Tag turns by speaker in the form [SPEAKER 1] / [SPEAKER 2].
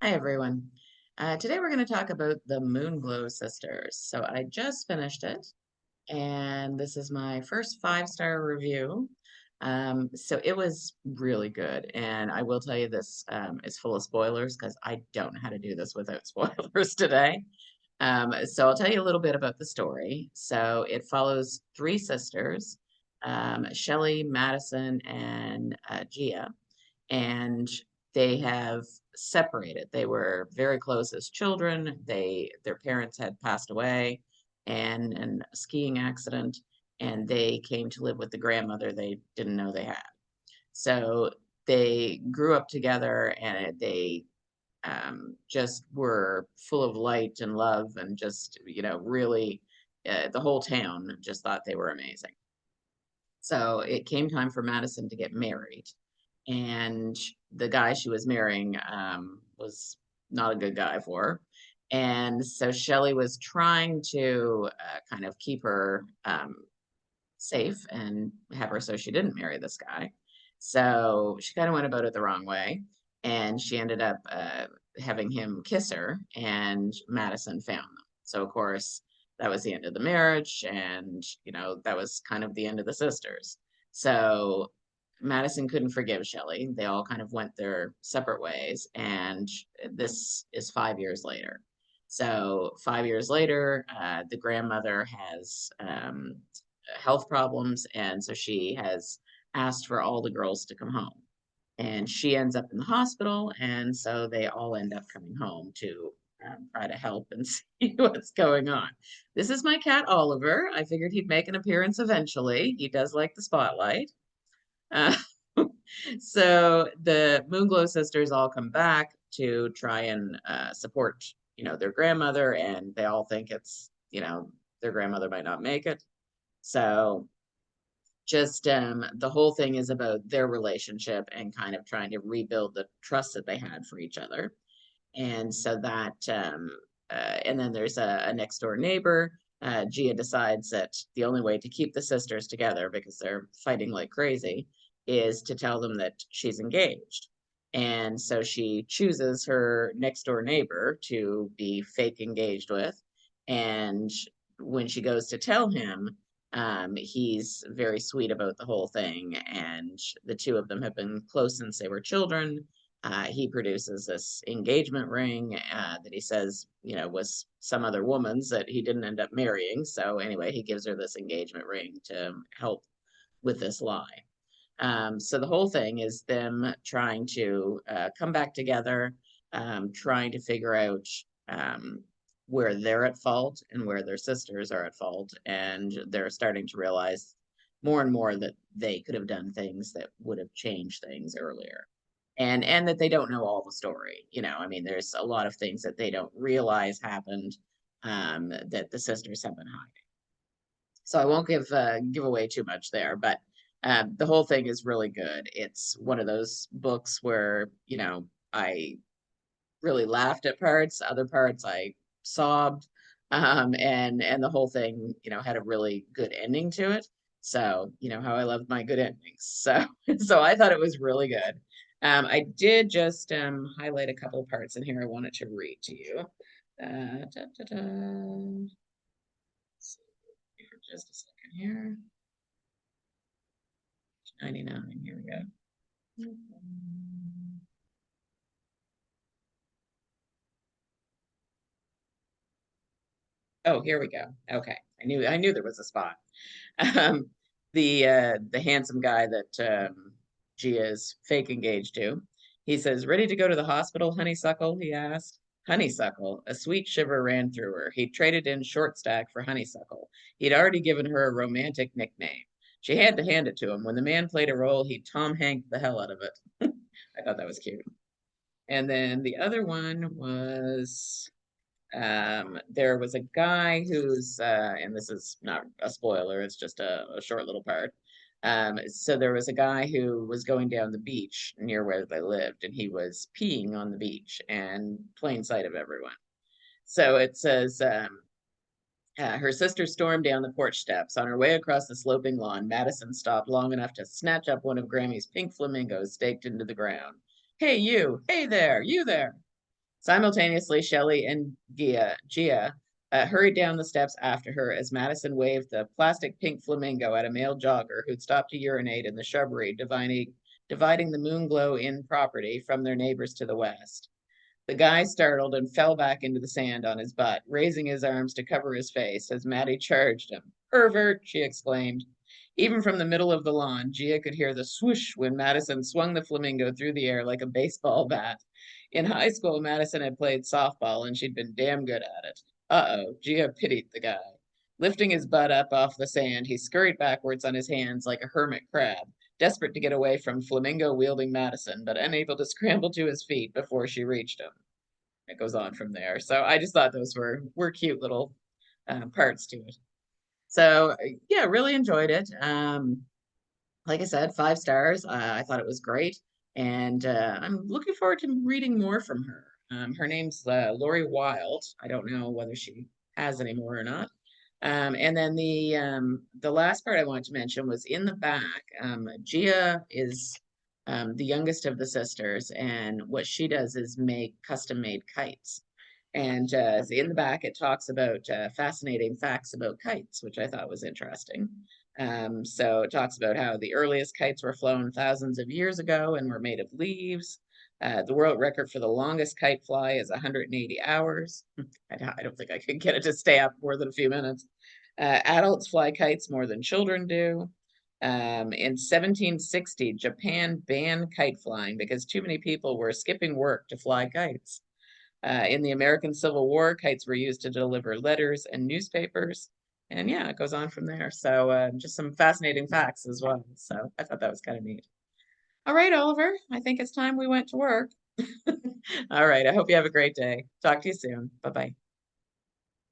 [SPEAKER 1] Hi, everyone. Today we're going to talk about the Moonglow sisters. So I just finished it, and this is my first five-star review. So it was really good, and I will tell you this is full of spoilers because I don't know how to do this without spoilers today. So I'll tell you a little bit about the story. So it follows three sisters, Shelley, Madison, and Gia, and they have separated. They were very close as children. Their parents had passed away and in a skiing accident, and they came to live with the grandmother they didn't know they had. So they grew up together, and they just were full of light and love, and just really, the whole town just thought they were amazing. So it came time for Madison to get married, and the guy she was marrying was not a good guy for her. And so Shelley was trying to kind of keep her safe and have her so she didn't marry this guy. So she kind of went about it the wrong way, and she ended up having him kiss her, and Madison found them. So, of course, that was the end of the marriage, and that was kind of the end of the sisters. So Madison couldn't forgive Shelley. They all kind of went their separate ways, and this is 5 years later. So 5 years later, the grandmother has health problems, and so she has asked for all the girls to come home. And she ends up in the hospital, and so they all end up coming home to try to help and see what's going on. This is my cat Oliver. I figured he'd make an appearance eventually. He does like the spotlight. Uh, so the Moonglow sisters all come back to try and support, their grandmother, and they all think it's, their grandmother might not make it. So just the whole thing is about their relationship and kind of trying to rebuild the trust that they had for each other. And so that and then there's a next door neighbor. Gia decides that the only way to keep the sisters together, because they're fighting like crazy, is to tell them that she's engaged. And so she chooses her next door neighbor to be fake engaged with. And when she goes to tell him, he's very sweet about the whole thing. And the two of them have been close since they were children. He produces this engagement ring that he says, was some other woman's that he didn't end up marrying. So anyway, he gives her this engagement ring to help with this lie. So the whole thing is them trying to come back together, trying to figure out where they're at fault and where their sisters are at fault. And they're starting to realize more and more that they could have done things that would have changed things earlier. And that they don't know all the story. I mean, there's a lot of things that they don't realize happened, that the sisters have been hiding. So I won't give away too much there, but the whole thing is really good. It's one of those books where I really laughed at parts, other parts I sobbed, and the whole thing had a really good ending to it. So how I love my good endings. So so I thought it was really good. I did just highlight a couple parts in here I wanted to read to you. Da, da, da. For just a second here. 99, here we go. Oh, here we go. Okay. I knew there was a spot. Um, the handsome guy that Gia is fake engaged to. He says, "Ready to go to the hospital, honeysuckle?" he asked. Honeysuckle, a sweet shiver ran through her. He'd traded in short stack for honeysuckle. He'd already given her a romantic nickname. She had to hand it to him. When the man played a role, he Tom Hanked the hell out of it. I thought that was cute. And then the other one was there was a guy who's and this is not a spoiler, it's just a short little part. So there was a guy who was going down the beach near where they lived, and he was peeing on the beach and plain sight of everyone. So it says, her sister stormed down the porch steps. On her way across the sloping lawn, Madison stopped long enough to snatch up one of Grammy's pink flamingos staked into the ground. "Hey, you! Hey there! You there!" Simultaneously, Shelley and Gia hurried down the steps after her as Madison waved the plastic pink flamingo at a male jogger who'd stopped to urinate in the shrubbery, dividing the Moonglow Inn property from their neighbors to the west. The guy startled and fell back into the sand on his butt, raising his arms to cover his face as Maddie charged him. Pervert, she exclaimed. Even from the middle of the lawn, Gia could hear the swoosh when Madison swung the flamingo through the air like a baseball bat. In high school, Madison had played softball and she'd been damn good at it. Uh-oh, Gia pitied the guy. Lifting his butt up off the sand, he scurried backwards on his hands like a hermit crab, desperate to get away from flamingo-wielding Madison, but unable to scramble to his feet before she reached him. It goes on from there. So I just thought those were cute little parts to it. So yeah, really enjoyed it. Like I said, 5 stars. I thought it was great, and I'm looking forward to reading more from her. Her name's Lori Wilde. I don't know whether she has any more or not. And then the last part I wanted to mention was in the back. Gia is the youngest of the sisters, and what she does is make custom made kites. And in the back, it talks about fascinating facts about kites, which I thought was interesting. So it talks about how the earliest kites were flown thousands of years ago and were made of leaves. The world record for the longest kite fly is 180 hours. I don't think I could get it to stay up more than a few minutes. Adults fly kites more than children do. In 1760, Japan banned kite flying because too many people were skipping work to fly kites. In the American Civil War, kites were used to deliver letters and newspapers. And yeah, it goes on from there. So just some fascinating facts as well. So I thought that was kind of neat. All right, Oliver, I think it's time we went to work. All right, I hope you have a great day. Talk to you soon. Bye bye.